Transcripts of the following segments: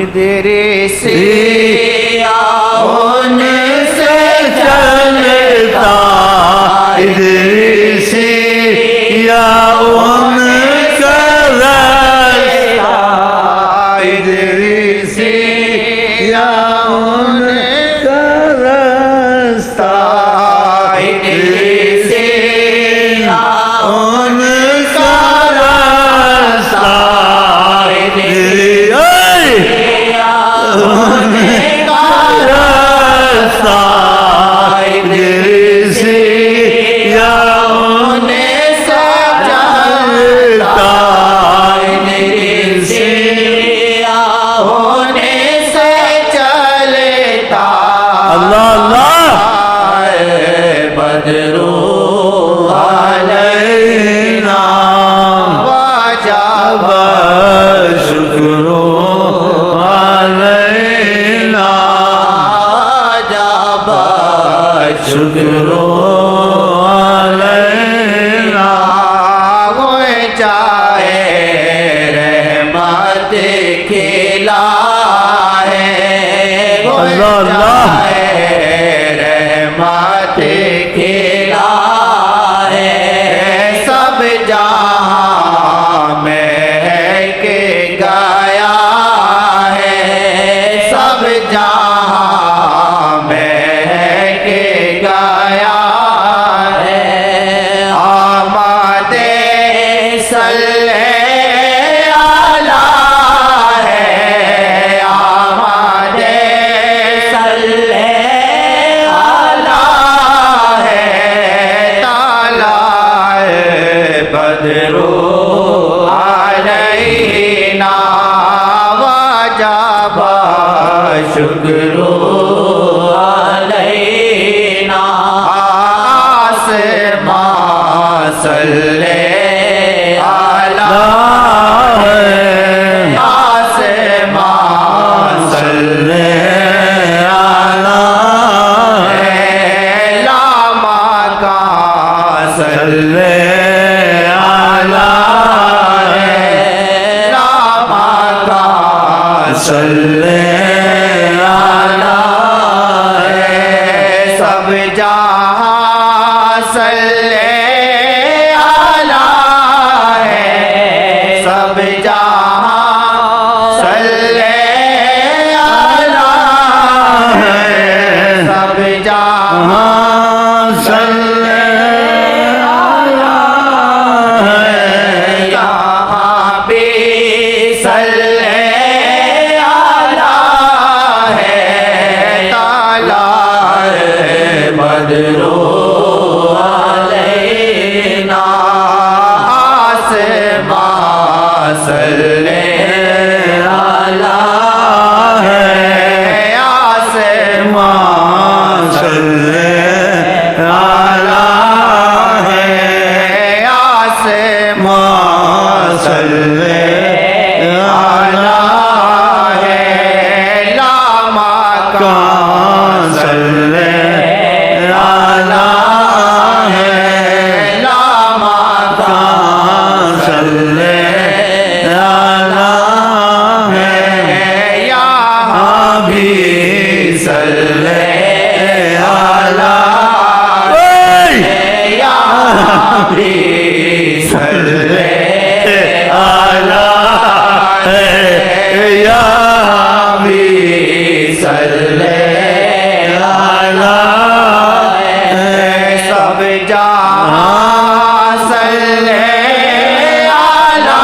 इदरिसिया उनसे चलता इदरिसिया उनका रास्ता इदरिसिया उनका रास्ता इदरिसिया उनका रास्ता शुक्रो अलैना वो चाहे रहमत खिला है वो चाहे रहमत खिला है सब जहां में के गया है सब जहां में गया है आमदे सल्ले आला है आमदे सल्ले आला है ताला बदरो अलैना वजब शुक्रो सल्ले आला आसमान सल्ले आला लामा का सल्ले आला लामा का सल्ले आला सब जहां सल्ले सब जहां सल्ले आला है सब जहां सल्ले आला है यहाँ भी सल्ले आला है ताला बदरो अलैना सल्ले आला है आसमान सल्ले आला है आसमान सल्ले आला है लामा का सल्ले आला है लामा का सल्ले सल्ले आला यहाँ भी सल्ले आला यहाँ भी सल्ले आला सब जहां सल्ले आला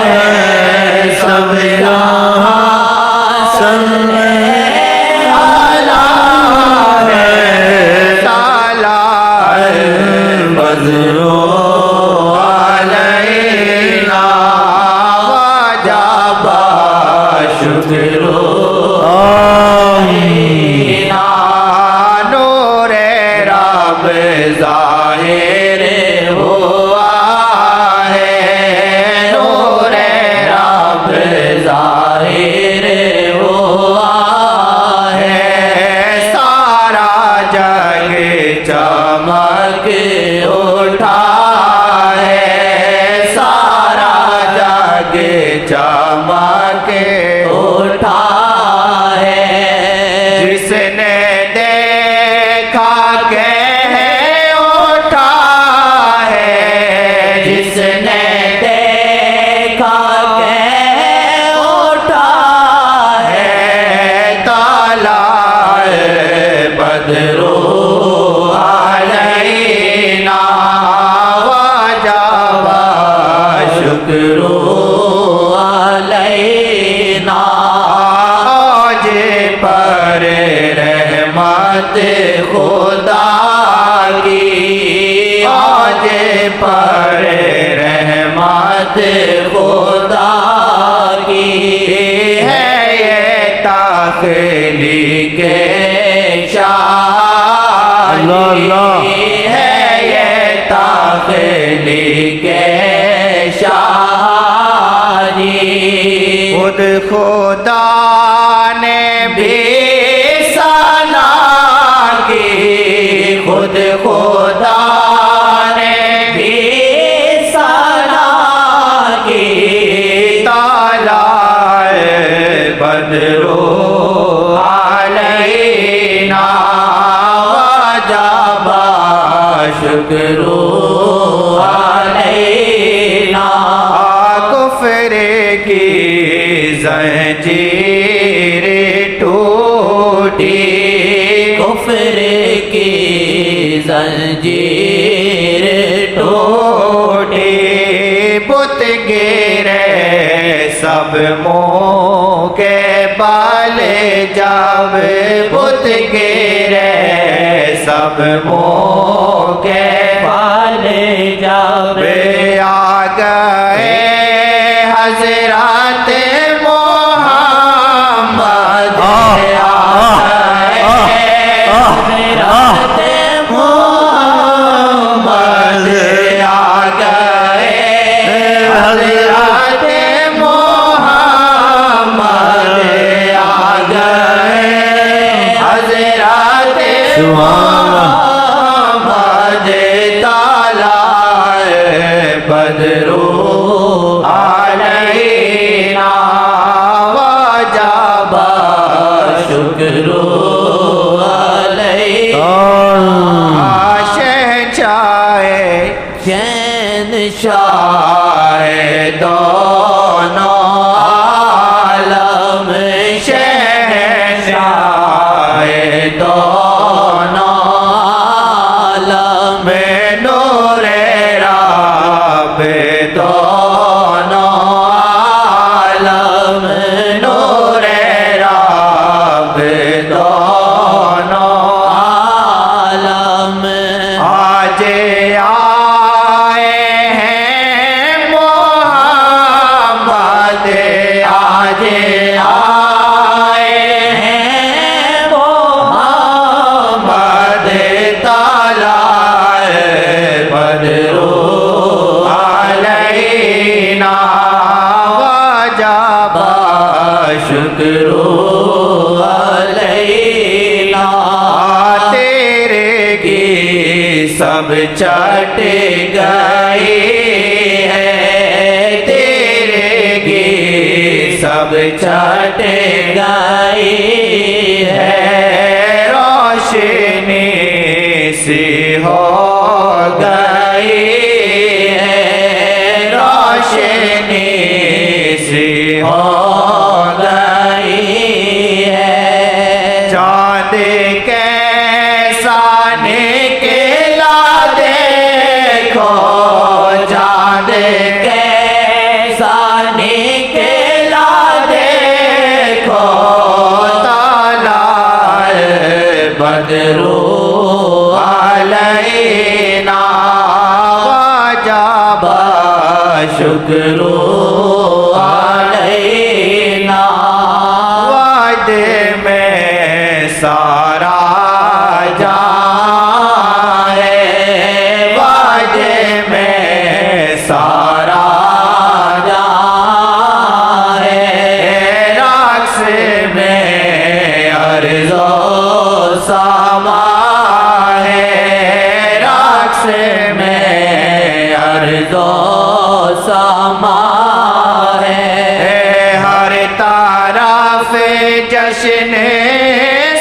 है सब जहां सल्ले बदरो अलैना वजब शुक्रो आमीना नूरे रब ज़ाहिर हुआ है नूरे रब ज़ाहिर हुआ है सारा जग चमक उठा है सारा जग चमक उठा अलैना आज पर रहमत खुदा की आज पर रहमत खुदा की है ये ताख़लीक़ शानी है ये ताख़लीक़ शानी खुद खुदा ने भी सना की खुद खुदा ने भी सना की तालाए बदरो अलैना वजबा शुक्रो अलैना कुफ्र की ज़ंजीर टूटी कुफ्र की ज़ंजीर टूटी बुत गिरे सब मुँह के बाल जब बुत गिरे सब मुँह के बाल जब आ गए हज़रत मोहम्मद आ गए हज़रत मोहम्मद आ गए हज़रत मोहम्मद आ गए हज़रत मोहम्मद तालाए बदरो अलैना वजबा शुक्रो अलैना शहंशाह दोनों आलम शहंशाह दोनों आलम नूरे रब दोनों आलम नूरे रब दोनों आलम आज आए हैं मोहम्मद आज आए हैं मोहम्मद तालाए बदरो अलैना वजबा शुक्रो अलैना तेरे की सब चट गई है तेरे की सब चट गई है रोशनी सी हो गई है रोशनी सी हो गई है चाँद कैसा निकला देखो चाँद कैसा निकला देखो तालाए बदरो अलैना वजबा शुक्रो अलैना वाद में सारा जाए वाद में सारा जाए रक्स में अर्ज़ो समा है रक्स में अर्ज़ो समा है हर तरफ जश्न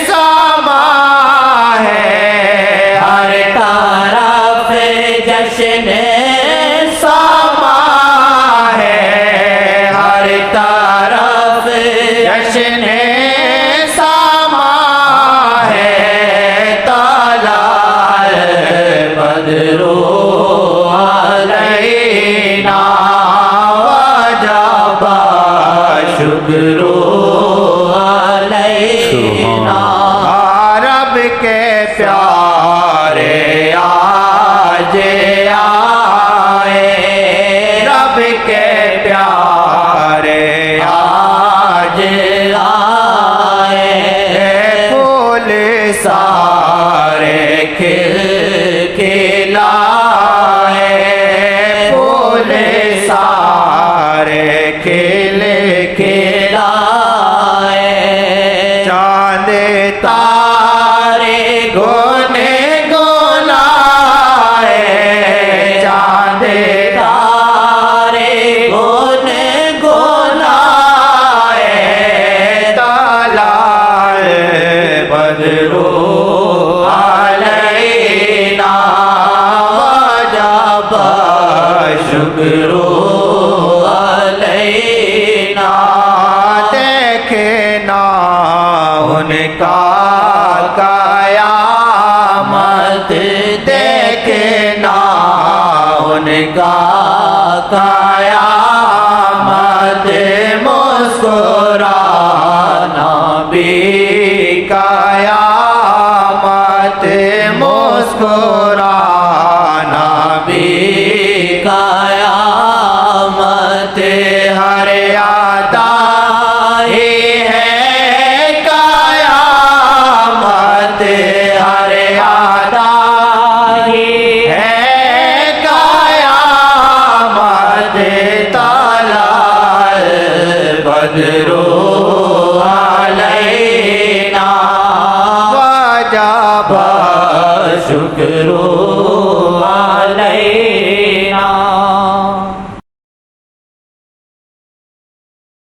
समा है हर तरफ जश्न समा है हर तरफ जश्न समा है तालाए बदरो अलैना वजबा शुक्र शुक्रो अलैना। रब के प्यारे आज आए, रब के प्यारे आज आए। फूल सारे खिल खिलाए, फूल सारे खिल खिलाए। चांद तारे गुने गुनाए, चांद तारे गुने गुनाए। तालाए बदरो अलैना, वजब शुक्रो अलैना। देखना उनका कयामत, देखना उनका कयामत। मुस्कुराना भी कयामत, मुस्कुराना भी कयामत। हर अदा ही है कयामत, हर अदा ही है कयामत। ताला बदरो अलैना, वजब शुक्रो अलैना।